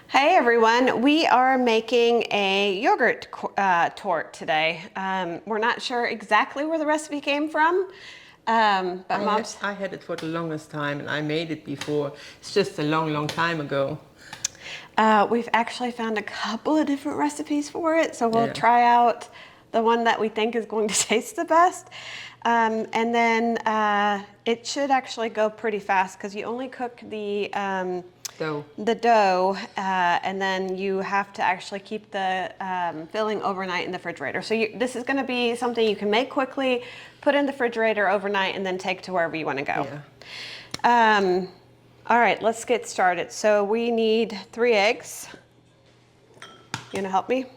Hey everyone, we are making a yogurt torte today. We're not sure exactly where the recipe came from, but I had it for the longest time and I made it before. It's just a long time ago. We've actually found a couple of different recipes for it, so we'll Yeah. try out the one that we think is going to taste the best. And then it should actually go pretty fast because you only cook the dough, and then you have to actually keep the filling overnight in the refrigerator. So this is going to be something you can make quickly, put in the refrigerator overnight, and then take to wherever you want to go. Yeah. All right, let's get started. So we need 3 eggs. You gonna help me?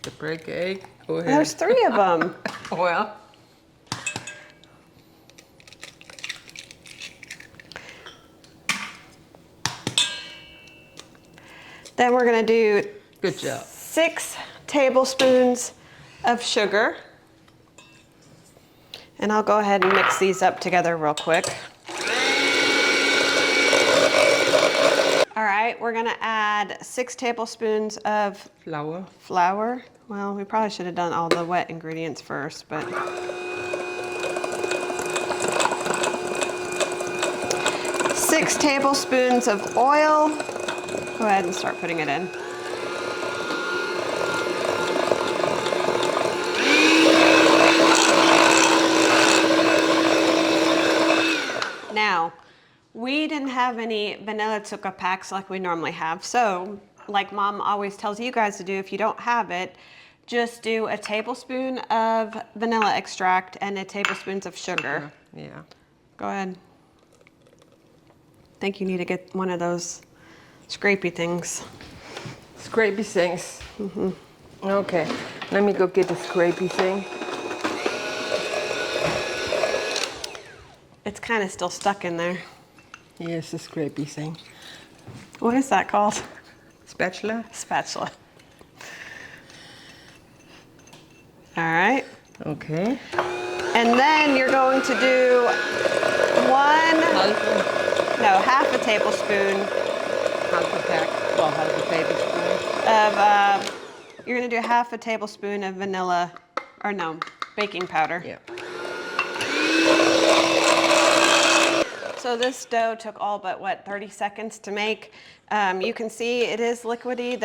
The break egg. Go ahead. There's 3 of them. Well. Then we're gonna do Good job. 6 tablespoons of sugar. And I'll go ahead and mix these up together real quick. All right, we're gonna add 6 tablespoons of flour. Well, we probably should have done all the wet ingredients first, but. 6 tablespoons of oil. Go ahead and start putting it in. Now, we didn't have any vanilla zucca packs like we normally have. So, like Mom always tells you guys to do, if you don't have it, just do a tablespoon of vanilla extract and a tablespoon of sugar. Yeah. Go ahead. I think you need to get one of those scrapey things. Scrapey things. Mm-hmm. Okay, let me go get the scrapey thing. It's kind of still stuck in there. Yes, the scrapey thing. What is that called? Spatula? Spatula. All right. Okay. And then you're going to do half a tablespoon. Half a pack. Well, half a tablespoon. You're going to do half a tablespoon of vanilla, or no, baking powder. Yeah. So this dough took all but, 30 seconds to make. You can see it is liquidy.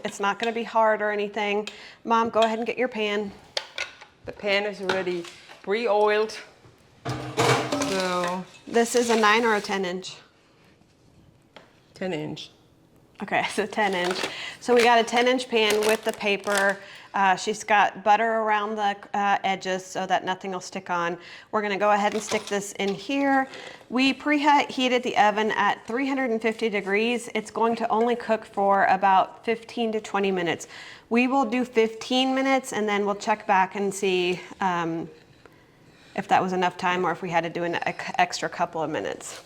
It's not going to be hard or anything. Mom, go ahead and get your pan. The pan is already pre-oiled. So This is a 9 or a 10 inch? 10 inch. Okay, so 10 inch. So we got a 10 inch pan with the paper. She's got butter around the edges so that nothing will stick on. We're gonna go ahead and stick this in here. We preheated the oven at 350 degrees. It's going to only cook for about 15 to 20 minutes. We will do 15 minutes and then we'll check back and see if that was enough time or if we had to do an extra couple of minutes.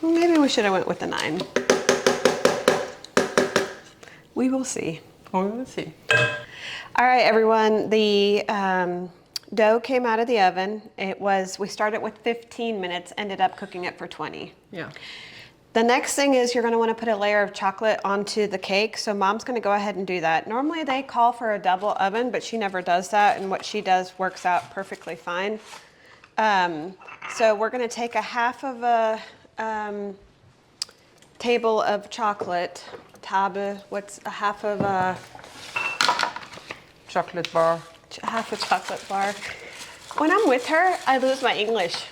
Maybe we should have went with the 9. We will see. Oh, we will see. All right, everyone. The dough came out of the oven. We started with 15 minutes, ended up cooking it for 20. Yeah. The next thing is you're going to want to put a layer of chocolate onto the cake. So Mom's going to go ahead and do that. Normally they call for a double oven, but she never does that. And what she does works out perfectly fine. So we're going to take a half of a table of chocolate. What's a half of a chocolate bar? Half a chocolate bar. When I'm with her, I lose my English.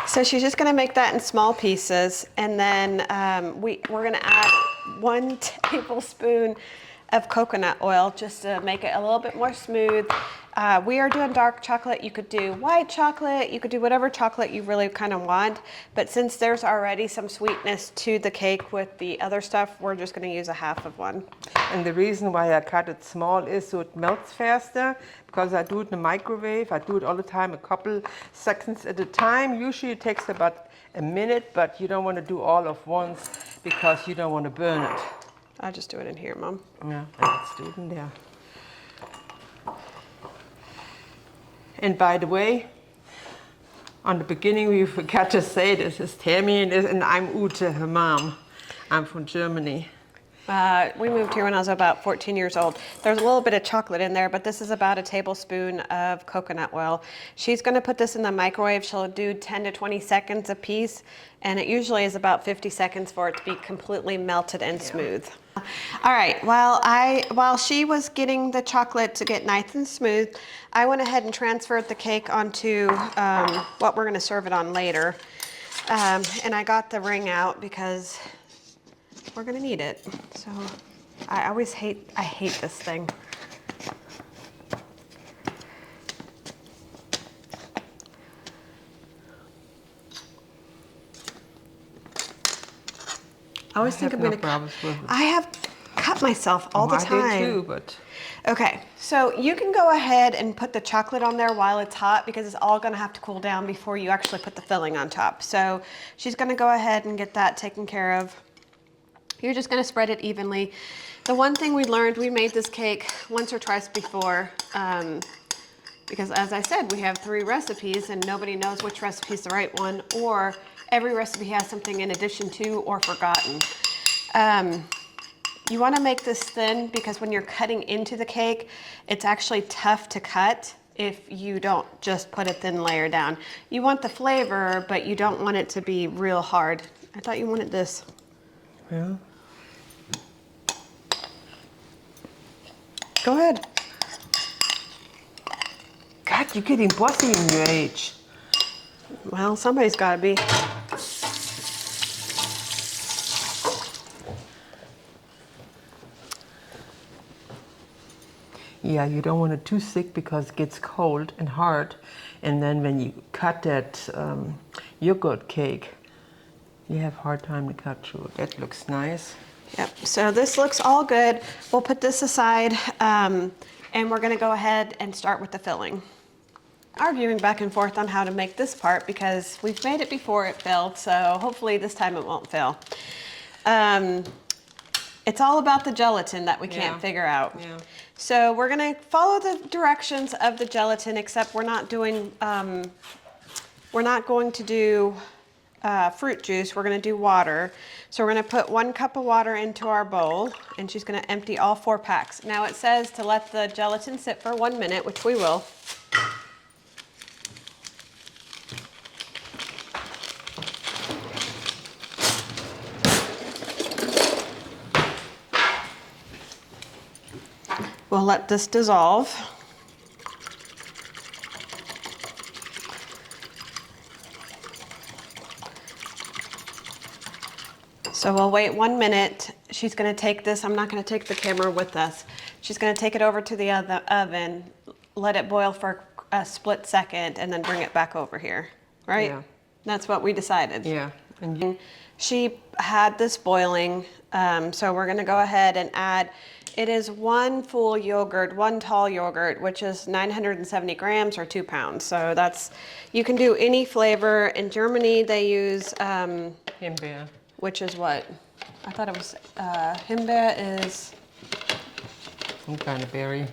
So she's just gonna make that in small pieces, and then we're gonna add 1 tablespoon of coconut oil just to make it a little bit more smooth. We are doing dark chocolate. You could do white chocolate. You could do whatever chocolate you really kind of want. But since there's already some sweetness to the cake with the other stuff, we're just going to use a half of one. And the reason why I cut it small is so it melts faster, because I do it in the microwave. I do it all the time, a couple seconds at a time. Usually it takes about a minute, but you don't want to do all of once because you don't want to burn it. I'll just do it in here, Mom. Yeah, let's do it in there. And by the way, On the beginning, we forgot to say this is Tammy and I'm Ute, her mom. I'm from Germany. We moved here when I was about 14 years old. There's a little bit of chocolate in there, but this is about a tablespoon of coconut oil. She's gonna put this in the microwave. She'll do 10 to 20 seconds a piece, and it usually is about 50 seconds for it to be completely melted and smooth. All right, while she was getting the chocolate to get nice and smooth, I went ahead and transferred the cake onto what we're gonna serve it on later. And I got the ring out because we're gonna need it. So I hate this thing. I always think I'm gonna, I have cut myself all the time. I do too, but. Okay, so you can go ahead and put the chocolate on there while it's hot because it's all gonna have to cool down before you actually put the filling on top. So she's gonna go ahead and get that taken care of. You're just gonna spread it evenly. The one thing we learned, we made this cake once or twice before, because as I said, we have 3 recipes and nobody knows which recipe is the right one, or every recipe has something in addition to or forgotten. You wanna make this thin because when you're cutting into the cake, it's actually tough to cut if you don't just put a thin layer down. You want the flavor, but you don't want it to be real hard. I thought you wanted this. Yeah. Go ahead. God, you're getting bossy in your age. Well, somebody's gotta be. Yeah, you don't want it too thick because it gets cold and hard. And then when you cut that yogurt cake, you have a hard time to cut through. That looks nice. Yep, so this looks all good. We'll put this aside and we're gonna go ahead and start with the filling. Arguing back and forth on how to make this part because we've made it before it failed, so hopefully this time it won't fail. It's all about the gelatin that we can't figure out. Yeah. So we're gonna follow the directions of the gelatin, except we're not doing, we're not going to do fruit juice, we're gonna do water. So we're gonna put 1 cup of water into our bowl and she's gonna empty all 4 packs. Now it says to let the gelatin sit for 1 minute, which we will. We'll let this dissolve. So we'll wait 1 minute. She's gonna take this, I'm not gonna take the camera with us. She's gonna take it over to the oven, let it boil for a split second, and then bring it back over here, right? Yeah. That's what we decided. Yeah. And she had this boiling, so we're gonna go ahead and add, it is 1 full yogurt, 1 tall yogurt, which is 970 grams or 2 pounds. So that's, you can do any flavor. In Germany, they use Himbeer. which is what? I thought it was, Himbeer is... Some kind of berry.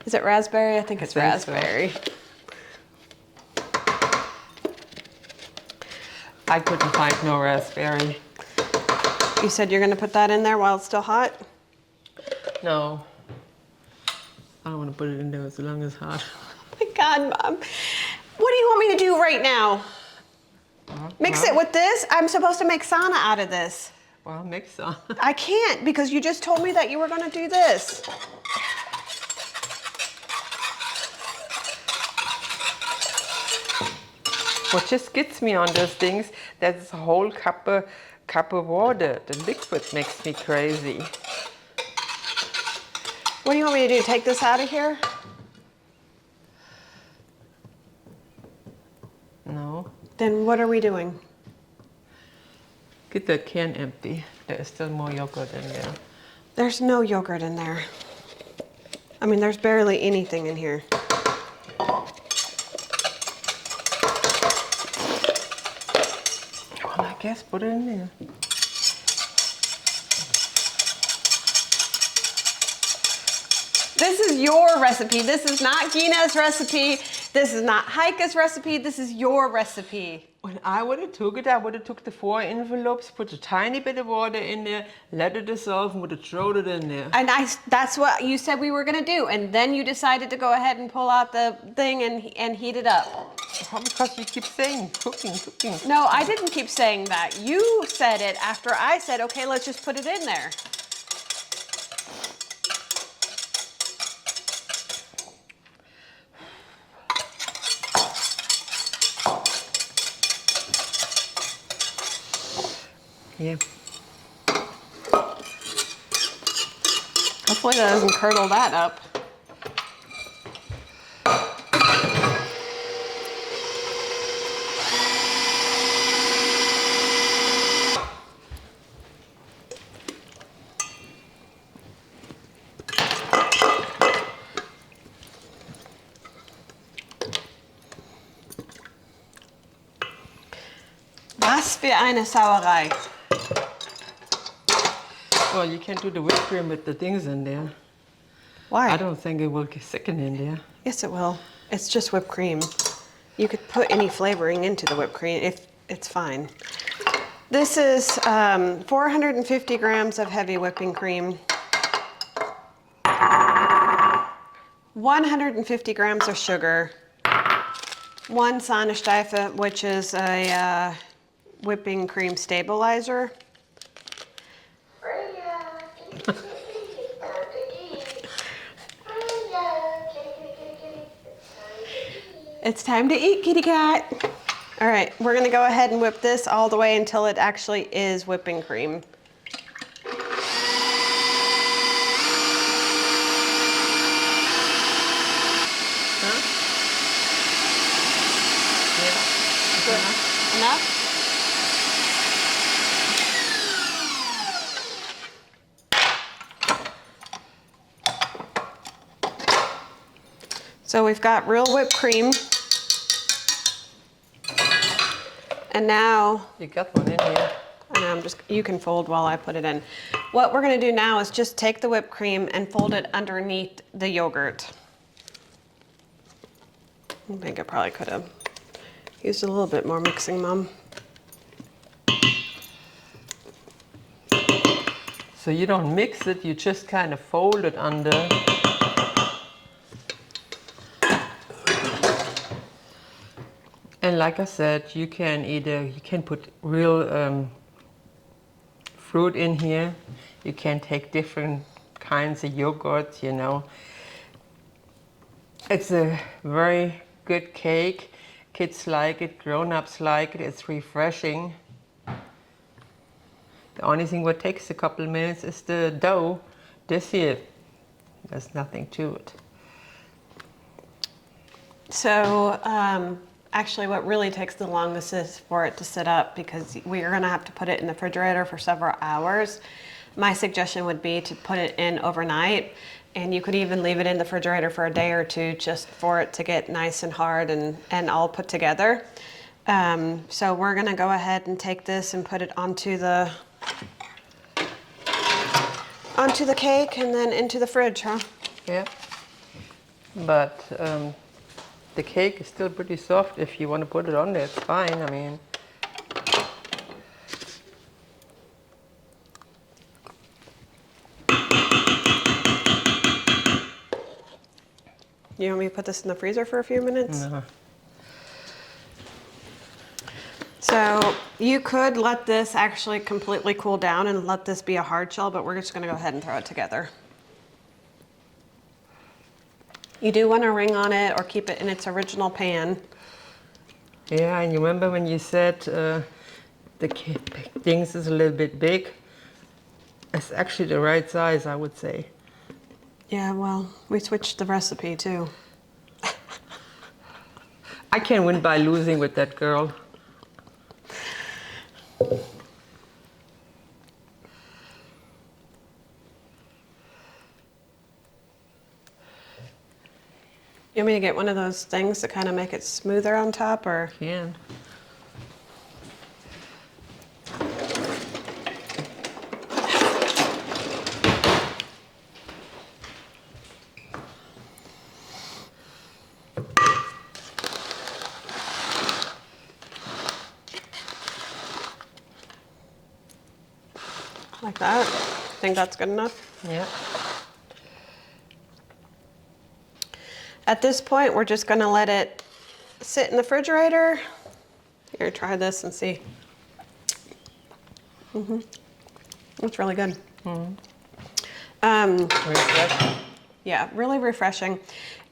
Is it raspberry? I think it's raspberry. So. I couldn't find no raspberry. You said you're gonna put that in there while it's still hot? No. I don't want to put it in there as long as it's hot. Oh my God, Mom. What do you want me to do right now? Mix it with this? I'm supposed to make sauna out of this. Well, mix some. I can't because you just told me that you were gonna do this. What just gets me on those things, that's a whole cup of water. The liquid makes me crazy. What do you want me to do? Take this out of here? No. Then what are we doing? Get the can empty. There is still more yogurt in there. There's no yogurt in there. I mean, there's barely anything in here. Well, I guess put it in there. This is your recipe. This is not Gina's recipe. This is not Heike's recipe. This is your recipe. When I would have took it, I would have took the 4 envelopes, put a tiny bit of water in there, let it dissolve, and would have thrown it in there. And that's what you said we were gonna do. And then you decided to go ahead and pull out the thing and heat it up. Because you keep saying cooking, cooking. No, I didn't keep saying that. You said it after I said, okay, let's just put it in there. Yeah. Hopefully that doesn't curdle that up. Was für eine Sauerei. Well, you can't do the whipped cream with the things in there. Why? I don't think it will get thicken in there. Yes, it will. It's just whipped cream. You could put any flavoring into the whipped cream. It's fine. This is 450 grams of heavy whipping cream. 150 grams of sugar. 1 Sahnesteife, which is a whipping cream stabilizer. It's time to eat, kitty cat. All right, we're gonna go ahead and whip this all the way until it actually is whipping cream. Huh? Yeah. Enough? So we've got real whipped cream. And now, You got one in here. and you can fold while I put it in. What we're gonna do now is just take the whipped cream and fold it underneath the yogurt. I think I probably could have used a little bit more mixing, Mom. So you don't mix it, you just kind of fold it under. And like I said, you can put real fruit in here. You can take different kinds of yogurt, you know. It's a very good cake. Kids like it, grown-ups like it. It's refreshing. The only thing what takes a couple minutes is the dough. This here, there's nothing to it. So actually what really takes the longest is for it to sit up, because we are gonna have to put it in the refrigerator for several hours. My suggestion would be to put it in overnight, and you could even leave it in the refrigerator for a day or two just for it to get nice and hard and all put together. So we're gonna go ahead and take this and put it onto the cake and then into the fridge, huh? Yeah. But the cake is still pretty soft. If you want to put it on there, it's fine. I mean, You want me to put this in the freezer for a few minutes? no. So you could let this actually completely cool down and let this be a hard shell, but we're just gonna go ahead and throw it together. You do want a ring on it or keep it in its original pan. Yeah, and you remember when you said the things is a little bit big? It's actually the right size, I would say. Yeah, well, we switched the recipe too. I can win by losing with that girl. You want me to get one of those things to kind of make it smoother on top, or? Can. Like that. Think that's good enough? Yeah. At this point, we're just gonna let it sit in the refrigerator. Here, try this and see. It's really good. Refreshing. Yeah, really refreshing.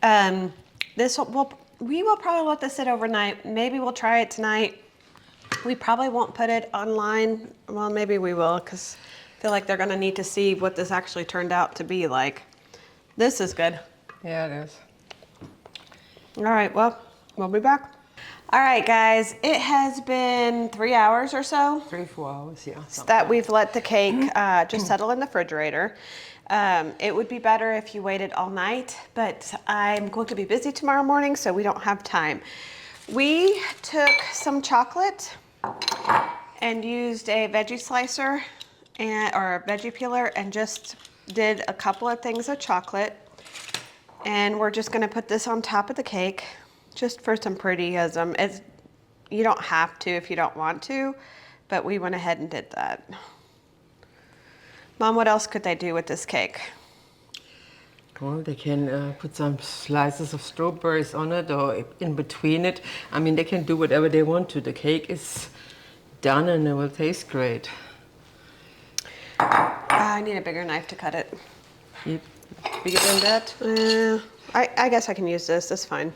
We will probably let this sit overnight. Maybe we'll try it tonight. We probably won't put it online. Well, maybe we will, because I feel like they're gonna need to see what this actually turned out to be like. This is good. Yeah, it is. All right, well, we'll be back. All right, guys, it has been 3 hours or so 3-4 hours, yeah. that we've let the cake just settle in the refrigerator. It would be better if you waited all night, but I'm going to be busy tomorrow morning, so we don't have time. We took some chocolate and used a veggie slicer or a veggie peeler and just did a couple of things of chocolate. And we're just gonna put this on top of the cake just for some prettyism. You don't have to if you don't want to, but we went ahead and did that. Mom, what else could they do with this cake? Well, they can put some slices of strawberries on it or in between it. I mean, they can do whatever they want to. The cake is done and it will taste great. I need a bigger knife to cut it. Bigger than that? I guess I can use this. That's fine.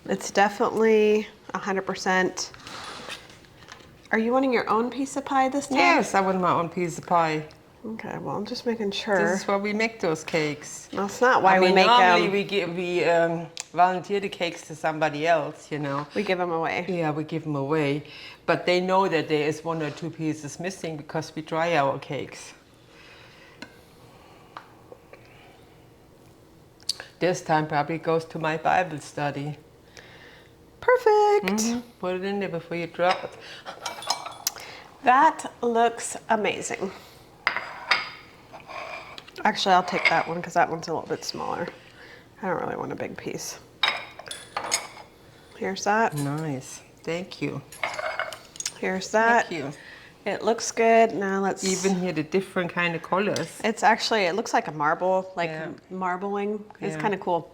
It's definitely 100%. Are you wanting your own piece of pie this time? Yes, I want my own piece of pie. Okay, well, I'm just making sure. This is why we make those cakes. That's not why I mean, we make normally them. we volunteer the cakes to somebody else, you know. We give them away. Yeah, we give them away. But they know that there is 1 or 2 pieces missing because we dry our cakes. This time probably goes to my Bible study. Perfect. Put it in there before you drop it. That looks amazing. Actually, I'll take that one because that one's a little bit smaller. I don't really want a big piece. Here's that. Nice. Thank you. Here's that. Thank you. It looks good. Now let's... Even here, the different kind of colors. It's actually, it looks like a marble, like Yeah. marbling. It's Yeah. kind of cool.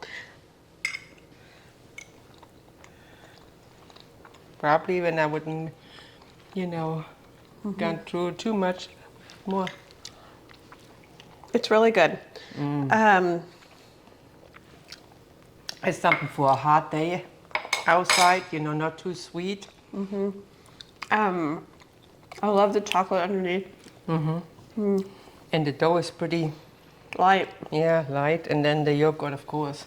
Probably when I wouldn't, you know, gone through too much more. It's really good. It's something for a hot day outside, you know, not too sweet. I love the chocolate underneath. And the dough is pretty, Light. yeah, light. And then the yogurt, of course.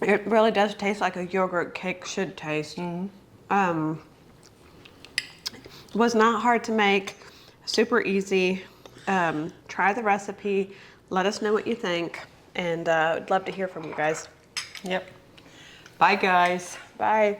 It really does taste like a yogurt cake should taste. Was not hard to make, super easy. Try the recipe, let us know what you think, and I'd love to hear from you guys. Yep. Bye, guys. Bye.